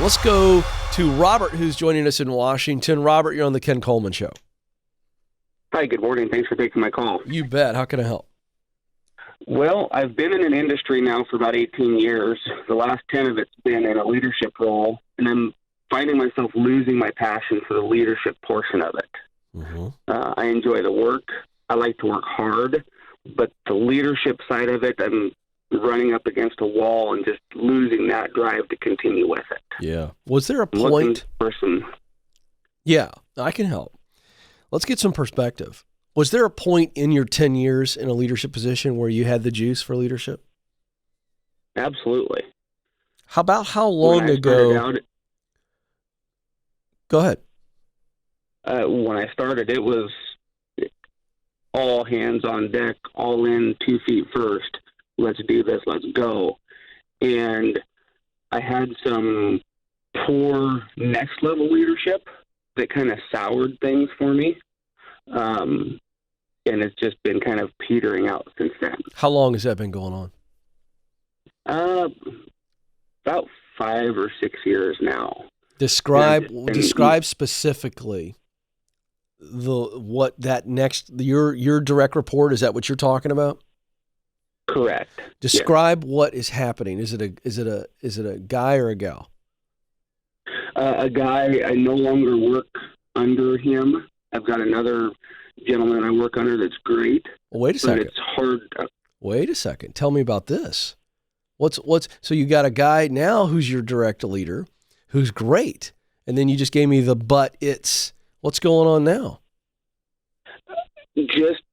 Let's go to Robert, who's joining us in Washington. Robert, you're on the Ken Coleman Show. Hi, good morning. Thanks for taking my call. You bet. How can I help? Well, I've been in an industry now for about 18 years. The last 10 of it's been in a leadership role, and I'm finding myself losing my passion for the leadership portion of it. Mm-hmm. I enjoy the work. I like to work hard, but the leadership side of it, I'm running up against a wall and just losing that drive to continue with it. Yeah. Was there a point? Yeah, I can help. Let's get some perspective. Was there a point in your 10 years in a leadership position where you had the juice for leadership? Absolutely. How about how long ago? Go ahead. When I started, it was all hands on deck, all in, 2 feet first. Let's do this. Let's go. And I had some poor next level leadership that kind of soured things for me. And it's just been kind of petering out since then. How long has that been going on? About 5 or 6 years now. Describe specifically your direct report. Is that what you're talking about? Correct. Describe what is happening. Is it a guy or a gal? A guy. I no longer work under him. I've got another gentleman I work under that's great. Well, wait a second. But it's hard. Wait a second. Tell me about this. So you got a guy now who's your direct leader, who's great, and then you just gave me what's going on now? Just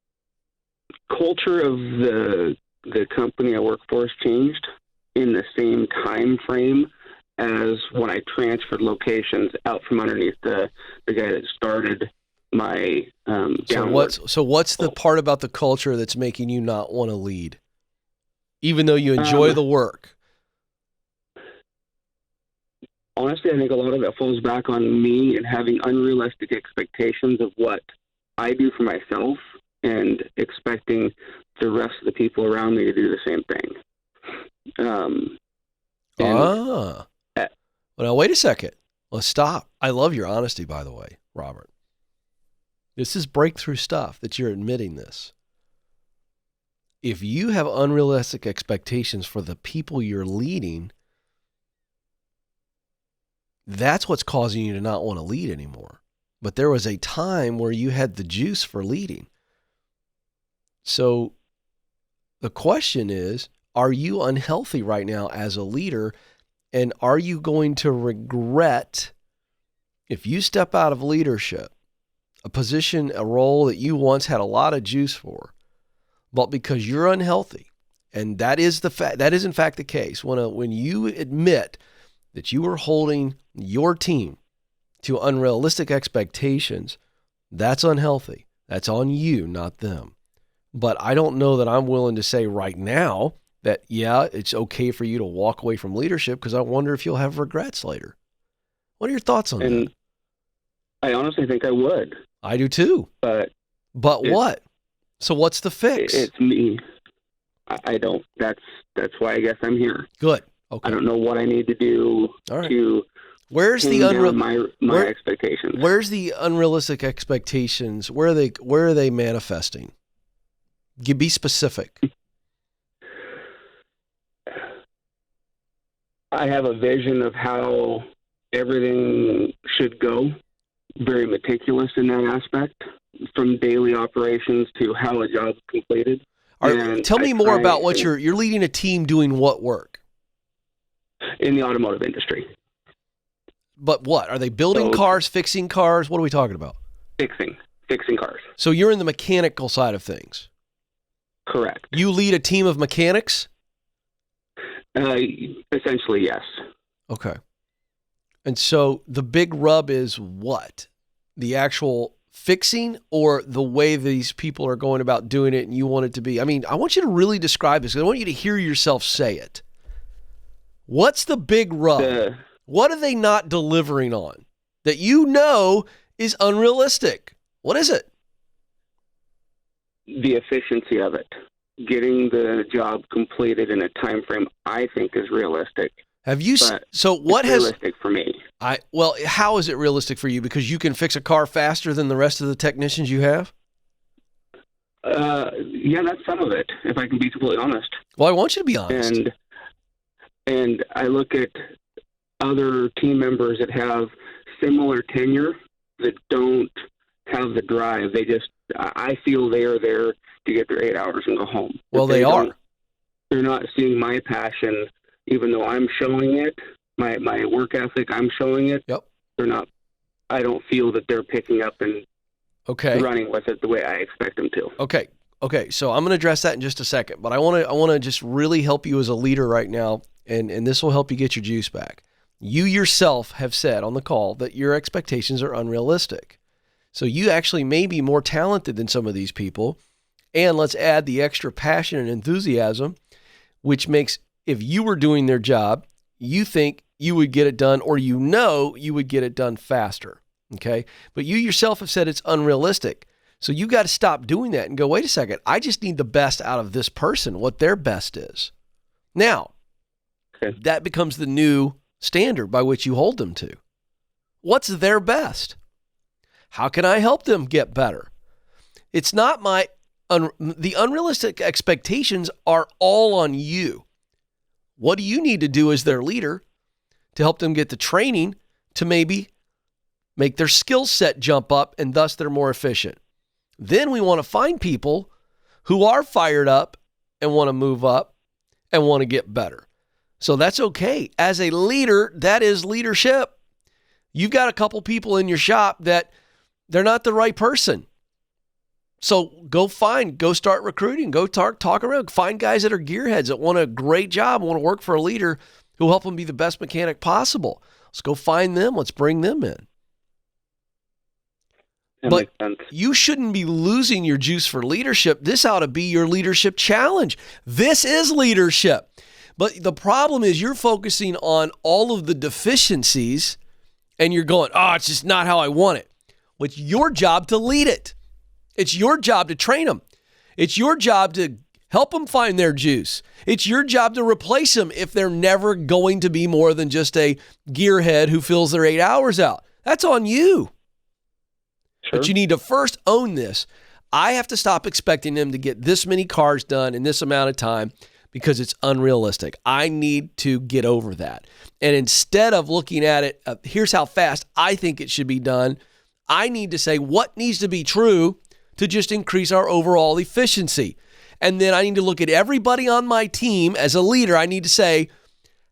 culture of the company I work for has changed in the same time frame as when I transferred locations out from underneath the guy that started my downward. So what's the part about the culture that's making you not want to lead, even though you enjoy the work? Honestly, I think a lot of it falls back on me and having unrealistic expectations of what I do for myself and expecting the rest of the people around me to do the same thing. Well, now wait a second. Let's stop. I love your honesty, by the way, Robert. This is breakthrough stuff that you're admitting this. If you have unrealistic expectations for the people you're leading, that's what's causing you to not want to lead anymore. But there was a time where you had the juice for leading. So the question is, are you unhealthy right now as a leader? And are you going to regret if you step out of leadership, a position, a role that you once had a lot of juice for, but because you're unhealthy, and that is in fact the case, when you admit that you are holding your team to unrealistic expectations, that's unhealthy. That's on you, not them. But I don't know that I'm willing to say right now that, yeah, it's okay for you to walk away from leadership, because I wonder if you'll have regrets later. What are your thoughts on that? I honestly think I would. I do too. But what? So what's the fix? It's me. I don't. That's why I guess I'm here. Good. Okay. I don't know what I need to do to Where's the my expectations. Where's the unrealistic expectations? Where are they manifesting? Be specific. I have a vision of how everything should go, very meticulous in that aspect, from daily operations to how a job's completed. Tell me more about what you're leading a team doing what work? In the automotive industry. But what? Are they building cars, fixing cars? What are we talking about? Fixing cars. So you're in the mechanical side of things? Correct. You lead a team of mechanics? Essentially, yes. Okay. And so the big rub is what? The actual fixing, or the way these people are going about doing it and you want it to be? I mean, I want you to really describe this, because I want you to hear yourself say it. What's the big rub? What are they not delivering on that you know is unrealistic? What is it? The efficiency of it. Getting the job completed in a time frame I think is realistic. Have you? But So what it's has? realistic for me? Well, how is it realistic for you? Because you can fix a car faster than the rest of the technicians you have? Yeah, that's some of it, if I can be completely honest. Well, I want you to be honest. And I look at other team members that have similar tenure that don't have the drive. I feel they are there to get their 8 hours and go home. Well, they are. They're not seeing my passion, even though I'm showing it. My work ethic, I'm showing it. Yep. They're not. I don't feel that they're picking up and running with it the way I expect them to. Okay. So I'm going to address that in just a second, but I want to just really help you as a leader right now, and this will help you get your juice back. You yourself have said on the call that your expectations are unrealistic. So you actually may be more talented than some of these people, and let's add the extra passion and enthusiasm, which makes, if you were doing their job, you think you would get it done, or you would get it done faster. Okay. But you yourself have said it's unrealistic. So you got to stop doing that and go, wait a second, I just need the best out of this person, what their best is. Now, that becomes the new standard by which you hold them to. What's their best? How can I help them get better? It's not the unrealistic expectations are all on you. What do you need to do as their leader to help them get the training to maybe make their skill set jump up, and thus they're more efficient? Then we want to find people who are fired up and want to move up and want to get better. So that's okay. As a leader, that is leadership. You've got a couple people in your shop that they're not the right person. So go start recruiting, go talk around, find guys that are gearheads that want a great job, want to work for a leader who will help them be the best mechanic possible. Let's go find them. Let's bring them in. But you shouldn't be losing your juice for leadership. This ought to be your leadership challenge. This is leadership. But the problem is you're focusing on all of the deficiencies and you're going, it's just not how I want it. Well, it's your job to lead it. It's your job to train them. It's your job to help them find their juice. It's your job to replace them if they're never going to be more than just a gearhead who fills their 8 hours out. That's on you. Sure. But you need to first own this. I have to stop expecting them to get this many cars done in this amount of time because it's unrealistic. I need to get over that. And instead of looking at it, here's how fast I think it should be done, I need to say what needs to be true to just increase our overall efficiency. And then I need to look at everybody on my team as a leader. I need to say,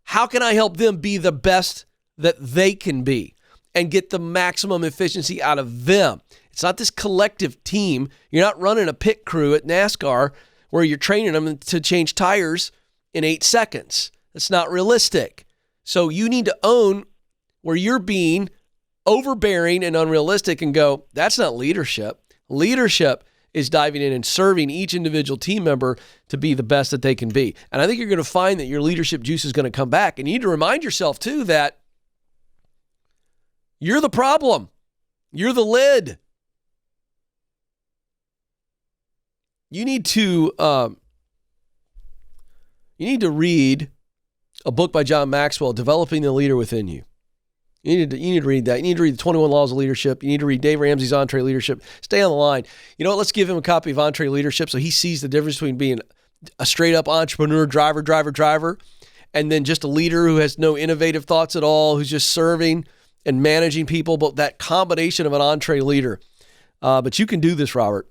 how can I help them be the best that they can be and get the maximum efficiency out of them? It's not this collective team. You're not running a pit crew at NASCAR where you're training them to change tires in 8 seconds. That's not realistic. So you need to own where you're being overbearing and unrealistic and go, that's not leadership. Leadership is diving in and serving each individual team member to be the best that they can be. And I think you're going to find that your leadership juice is going to come back. And you need to remind yourself, too, that you're the problem. You're the lid. You need to read a book by John Maxwell, Developing the Leader Within You. You need to read that. You need to read the 21 Laws of Leadership. You need to read Dave Ramsey's Entre Leadership. Stay on the line. You know what? Let's give him a copy of Entre Leadership so he sees the difference between being a straight-up entrepreneur, driver, and then just a leader who has no innovative thoughts at all, who's just serving and managing people, but that combination of an Entre leader. But you can do this, Robert.